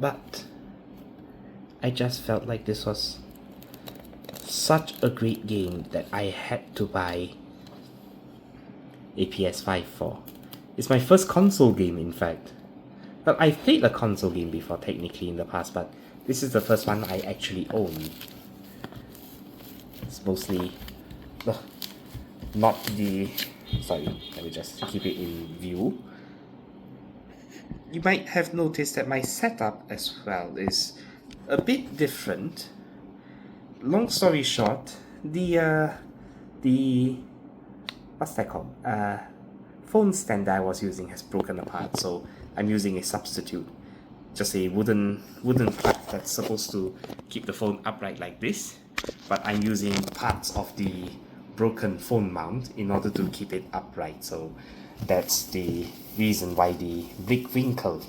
But I just felt like this was such a great game that I had to buy a PS5 for. It's my first console game, in fact. Well, I've played a console game before, technically, in the past, but this is the first one I actually own. It's mostly not the... Sorry, let me just keep it in view. You might have noticed that my setup as well is a bit different. Long story short, the what's that called? Phone stand that I was using has broken apart, so I'm using a substitute. Just a wooden plug that's supposed to keep the phone upright like this, but I'm using parts of the broken phone mount in order to keep it upright. So that's the reason why the big wrinkle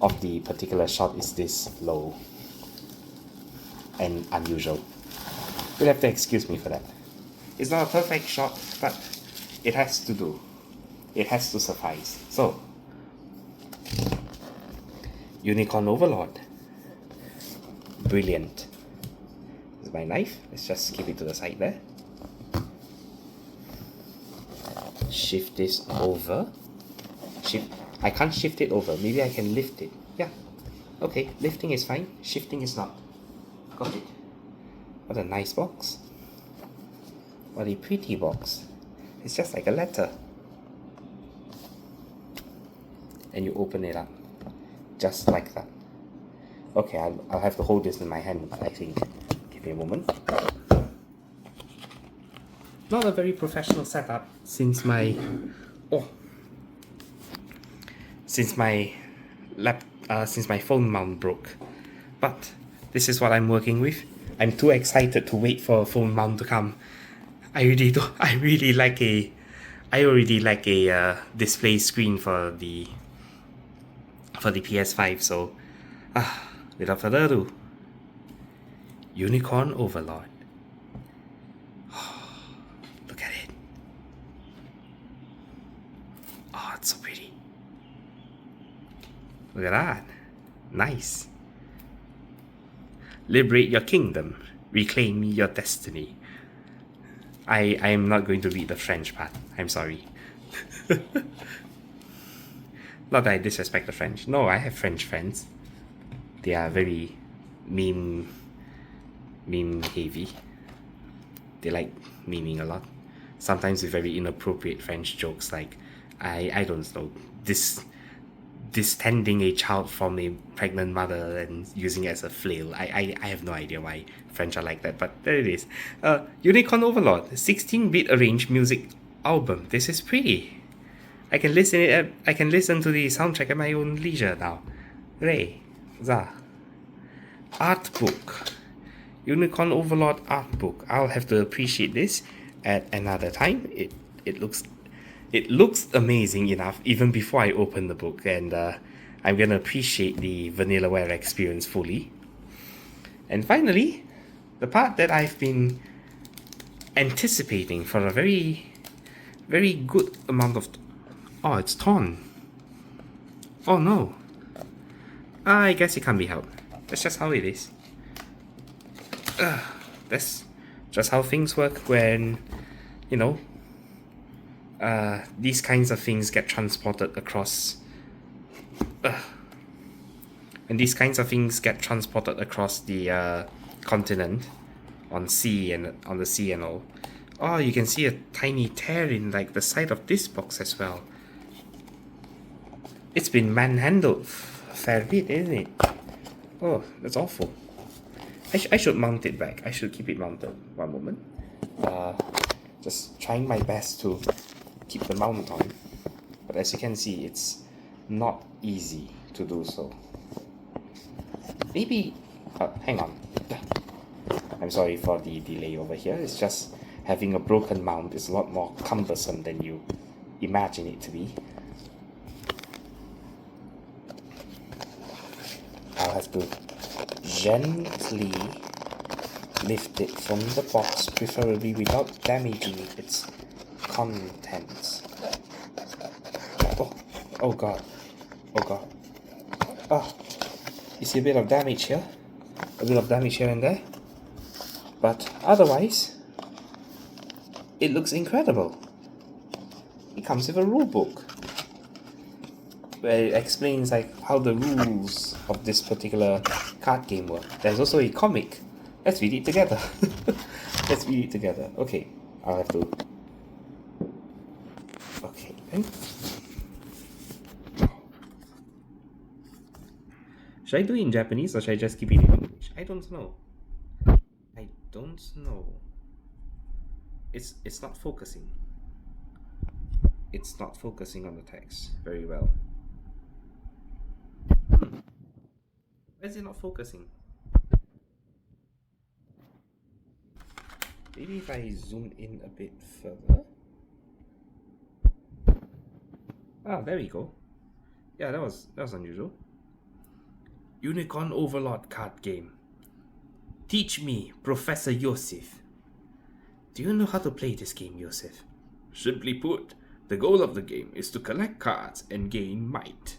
of the particular shot is this low and unusual. You'll have to excuse me for that. It's not a perfect shot, but it has to do. It has to suffice. So, Unicorn Overlord. Brilliant. This is my knife. Let's just keep it to the side there. Shift this over. I can't shift it over. Maybe I can lift it. Yeah. Okay, lifting is fine. Shifting is not. Got it. What a nice box. What a pretty box. It's just like a letter. And you open it up. Just like that. Okay, I'll have to hold this in my hand, I think. Give me a moment. Not a very professional setup since my phone mount broke. But this is what I'm working with. I'm too excited to wait for a phone mount to come. I already like a display screen for the PS5, so without further ado, Unicorn Overlord. Look at it. Oh, it's so pretty. Look at that. Nice. Liberate your kingdom. Reclaim your destiny. I am not going to read the French part. I'm sorry. Not that I disrespect the French. No, I have French friends. They are very meme heavy. They like memeing a lot. Sometimes with very inappropriate French jokes like, I don't know, distending a child from a pregnant mother and using it as a flail. I have no idea why French are like that, but there it is. Unicorn Overlord, 16-bit arranged music album. This is pretty. I can listen to the soundtrack at my own leisure now. Hooray. Art book. Unicorn Overlord art book. I'll have to appreciate this at another time. It looks amazing enough even before I open the book, and I'm gonna appreciate the Vanillaware experience fully. And finally, the part that I've been anticipating for a very, very good amount of... Oh, it's torn. Oh no. I guess it can't be helped. That's just how it is. That's just how things work when, you know, these kinds of things get transported across. When these kinds of things get transported across the continent, on the sea and all. Oh, you can see a tiny tear in like the side of this box as well. It's been manhandled a fair bit, isn't it? Oh, that's awful. I should mount it back. I should keep it mounted. One moment. Just trying my best to keep the mount on. But as you can see, it's not easy to do so. Maybe... hang on. I'm sorry for the delay over here. It's just having a broken mount is a lot more cumbersome than you imagine it to be. I'll have to gently lift it from the box, preferably without damaging its contents. Oh god. Oh god. Oh. You see a bit of damage here, a bit of damage here and there, but otherwise, it looks incredible. It comes with a rule book where it explains like how the rules of this particular card game work. There's also a comic. Let's read it together. Let's read it together. Okay, I'll have to. Okay, then. Should I do it in Japanese or should I just keep it in English? I don't know. I don't know. It's not focusing. It's not focusing on the text very well. Why is it not focusing? Maybe if I zoom in a bit further. Ah, there we go. Yeah, that was unusual. Unicorn Overlord card game. Teach me, Professor Yosef. Do you know how to play this game, Yosef? Simply put, the goal of the game is to collect cards and gain might.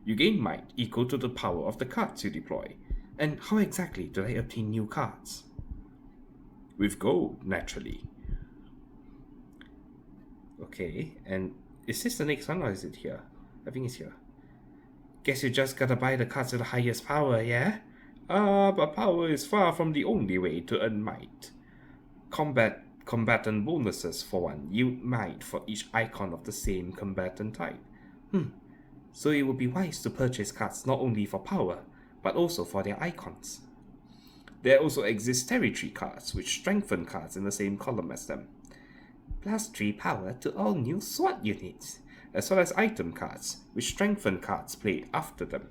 You gain might equal to the power of the cards you deploy. And how exactly do I obtain new cards? With gold, naturally. Okay, and is this the next one or is it here? I think it's here. Guess you just gotta buy the cards with the highest power, yeah? But power is far from the only way to earn might. Combatant bonuses for one, yield might for each icon of the same combatant type. So it would be wise to purchase cards not only for power, but also for their icons. There also exist territory cards, which strengthen cards in the same column as them. Plus 3 power to all new SWAT units, as well as item cards, which strengthen cards played after them.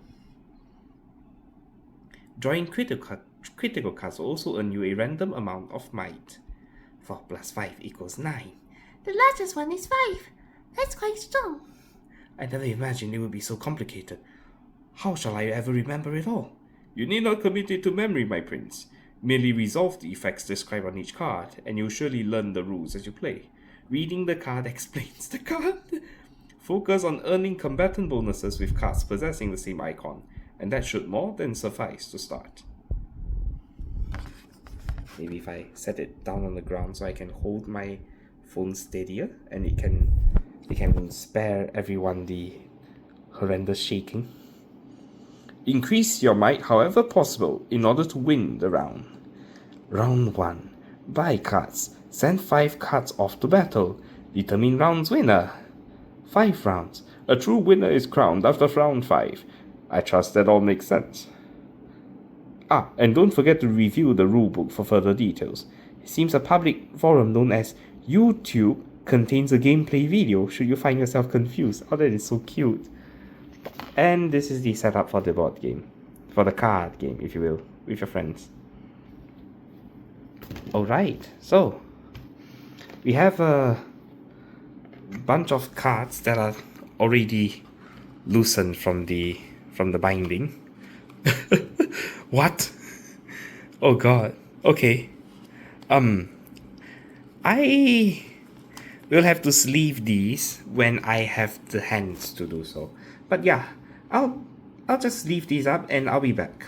Drawing critical cards will also earn you a random amount of might. 4 plus 5 equals 9. The largest one is 5. That's quite strong. I never imagined it would be so complicated. How shall I ever remember it all? You need not commit it to memory, my prince. Merely resolve the effects described on each card, and you'll surely learn the rules as you play. Reading the card explains the card. Focus on earning combatant bonuses with cards possessing the same icon, and that should more than suffice to start. Maybe if I set it down on the ground so I can hold my phone steadier, and it can spare everyone the horrendous shaking. Increase your might however possible in order to win the round. Round 1. Buy cards. Send 5 cards off to battle. Determine round's winner. 5 rounds. A true winner is crowned after round 5. I trust that all makes sense. And don't forget to review the rulebook for further details. It seems a public forum known as YouTube contains a gameplay video should you find yourself confused. Oh, that is so cute. And this is the setup for the board game. For the card game, if you will, with your friends. Alright, so we have a bunch of cards that are already loosened from the binding. What? Oh god. Okay. I will have to sleeve these when I have the hands to do so. But yeah, I'll just leave these up and I'll be back.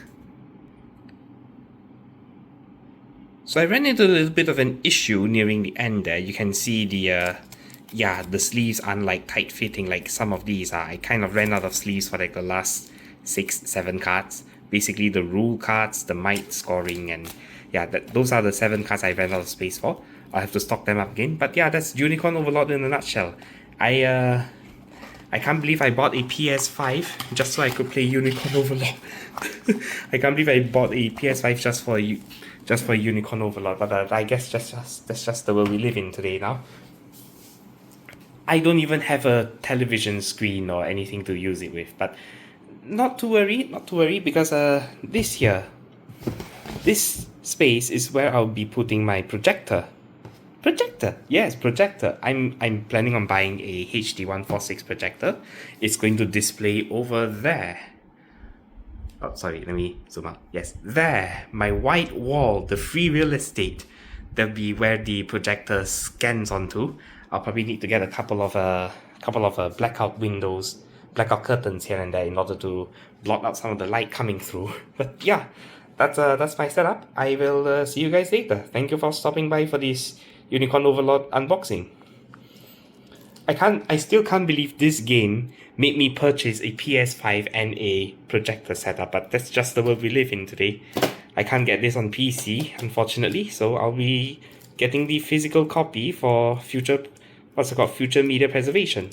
So I ran into a little bit of an issue nearing the end there. You can see the sleeves aren't like tight fitting like some of these are. I kind of ran out of sleeves for like the last 6-7 cards. Basically the rule cards, the might scoring, and yeah, those are the 7 cards I ran out of space for. I'll have to stock them up again. But yeah, that's Unicorn Overlord in a nutshell. I can't believe I bought a PS5 just so I could play Unicorn Overlord. I can't believe I bought a PS5 just for Unicorn Overlord. But I guess that's just the world we live in today now. I don't even have a television screen or anything to use it with, but not to worry, because this space is where I'll be putting my projector. Yes, projector. I'm planning on buying a HD 146 projector. It's going to display over there. Oh, sorry, let me zoom out. Yes, there, my white wall, the free real estate. That'll be where the projector scans onto. I'll probably need to get a couple of blackout windows blackout curtains here and there in order to block out some of the light coming through. But yeah, that's my setup. I will see you guys later. Thank you for stopping by for this Unicorn Overlord unboxing. I still can't believe this game made me purchase a PS5 and a projector setup, but that's just the world we live in today. I can't get this on PC, unfortunately, so I'll be getting the physical copy for future, future media preservation.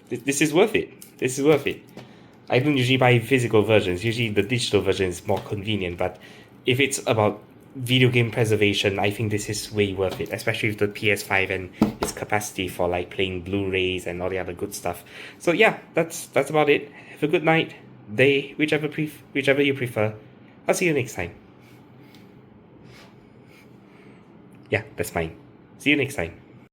This is worth it. This is worth it. I don't usually buy physical versions. Usually the digital version is more convenient, but if it's about video game preservation, I think this is way worth it, especially with the PS5 and its capacity for like playing Blu-rays and all the other good stuff. So yeah, that's about it. Have a good night, day, whichever you prefer. I'll see you next time. Yeah, that's mine. See you next time.